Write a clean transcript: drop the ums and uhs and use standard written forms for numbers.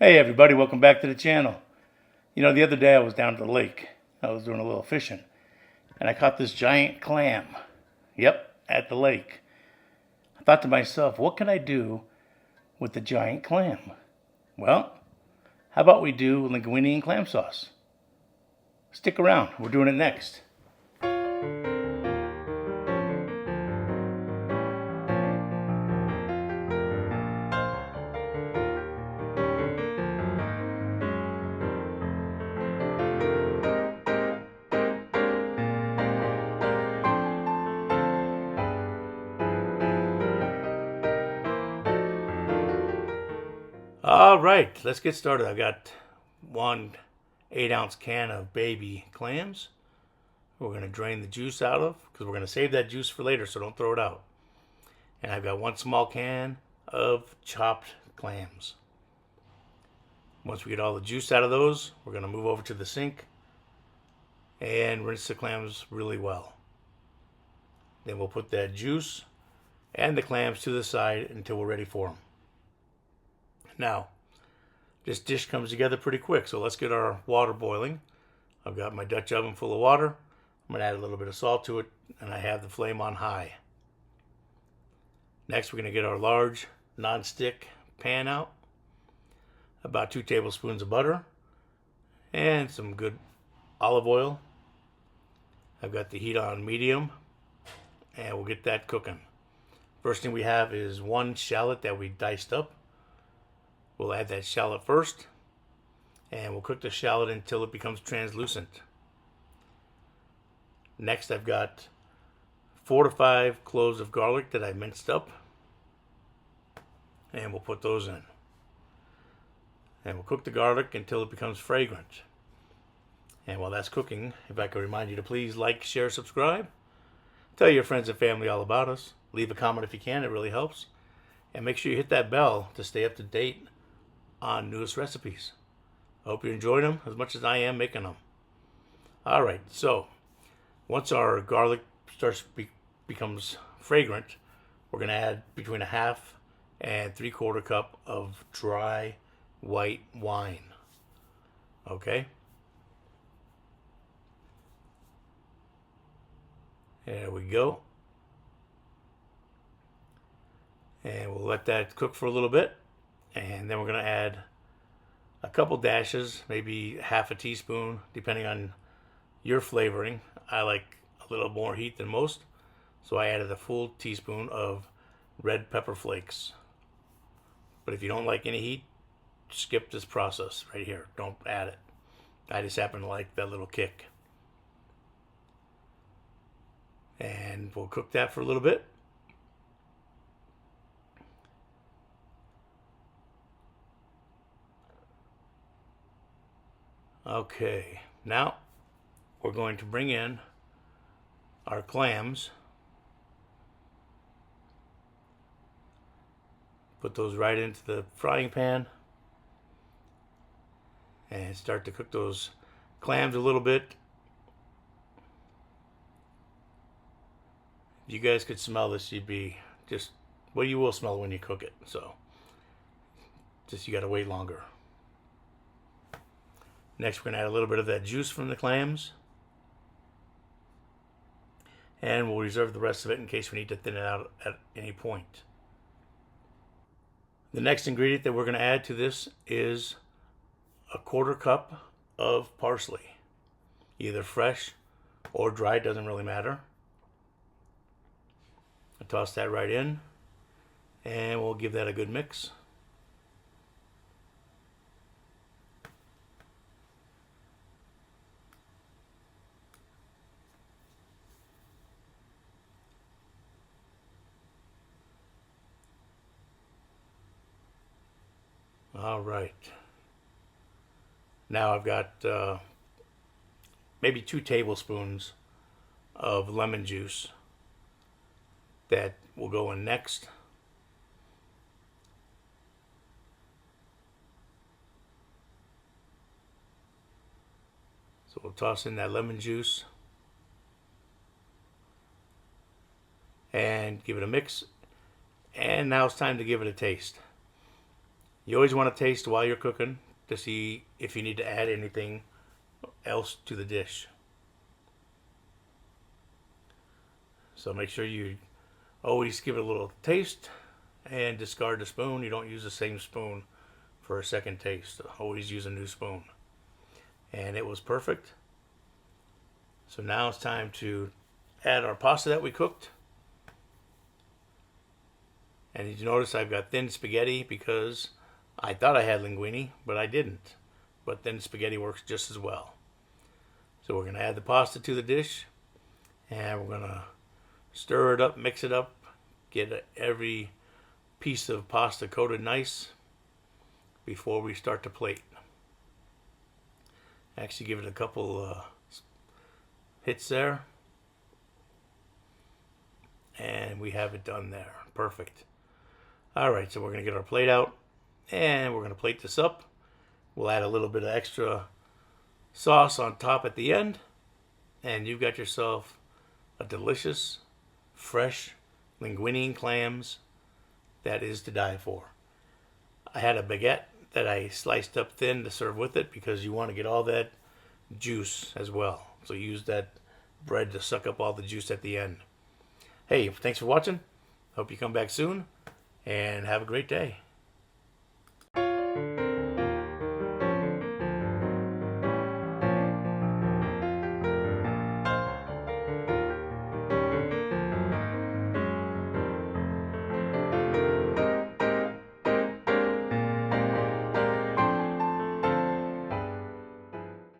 Hey everybody, welcome back to the channel. The other day I was down at the lake. I was doing a little fishing and I caught this giant clam. Yep, at the lake. I thought to myself, what can I do with the giant clam? Well, how about we do linguine and clam sauce? Stick around, we're doing it next. All right, let's get started. I've got one 8-ounce can of baby clams. We're going to drain the juice out of because we're going to save that juice for later, so don't throw it out. And I've got one small can of chopped clams. Once we get all the juice out of those, we're going to move over to the sink and rinse the clams really well. Then we'll put that juice and the clams to the side until we're ready for them. Now, this dish comes together pretty quick, so let's get our water boiling. I've got my Dutch oven full of water. I'm going to add a little bit of salt to it, and I have the flame on high. Next, we're going to get our large non-stick pan out. About 2 tablespoons of butter and some good olive oil. I've got the heat on medium, and we'll get that cooking. First thing we have is one shallot that we diced up. We'll add that shallot first, and we'll cook the shallot until it becomes translucent. Next, I've got 4 to 5 cloves of garlic that I minced up, and we'll put those in. And we'll cook the garlic until it becomes fragrant. And while that's cooking, if I could remind you to please like, share, subscribe. Tell your friends and family all about us. Leave a comment if you can, it really helps. And make sure you hit that bell to stay up to date on newest recipes. I hope you enjoyed them as much as I am making them. Alright, so once our garlic becomes fragrant, we're going to add between a half and 3/4 cup of dry white wine. Okay? There we go. And we'll let that cook for a little bit. And then we're going to add a couple dashes, maybe half a teaspoon, depending on your flavoring. I like a little more heat than most, so I added a full teaspoon of red pepper flakes. But if you don't like any heat, skip this process right here. Don't add it. I just happen to like that little kick. And we'll cook that for a little bit. Okay, now we're going to bring in our clams. Put those right into the frying pan and start to cook those clams a little bit. If you guys could smell this, you'd be just, well, you will smell it when you cook it, so just you gotta wait longer. Next, we're going to add a little bit of that juice from the clams. And we'll reserve the rest of it in case we need to thin it out at any point. The next ingredient that we're going to add to this is a 1/4 cup of parsley. Either fresh or dried, doesn't really matter. I'll toss that right in. And we'll give that a good mix. All right. Now I've got maybe 2 tablespoons of lemon juice that will go in next. So we'll toss in that lemon juice and give it a mix. And now it's time to give it a taste. You always want to taste while you're cooking to see if you need to add anything else to the dish. So make sure you always give it a little taste and discard the spoon. You don't use the same spoon for a second taste. Always use a new spoon. And it was perfect. So now it's time to add our pasta that we cooked. And did you notice I've got thin spaghetti because I thought I had linguine, but I didn't. But thin spaghetti works just as well. So we're going to add the pasta to the dish, and we're going to stir it up, mix it up, get every piece of pasta coated nice before we start to plate. Actually give it a couple hits there, and we have it done there. Perfect. Alright, so we're going to get our plate out, and we're going to plate this up. We'll add a little bit of extra sauce on top at the end, and you've got yourself a delicious, fresh linguine and clams that is to die for. I had a baguette that I sliced up thin to serve with it because you want to get all that juice as well. So use that bread to suck up all the juice at the end. Hey, thanks for watching. Hope you come back soon, and have a great day.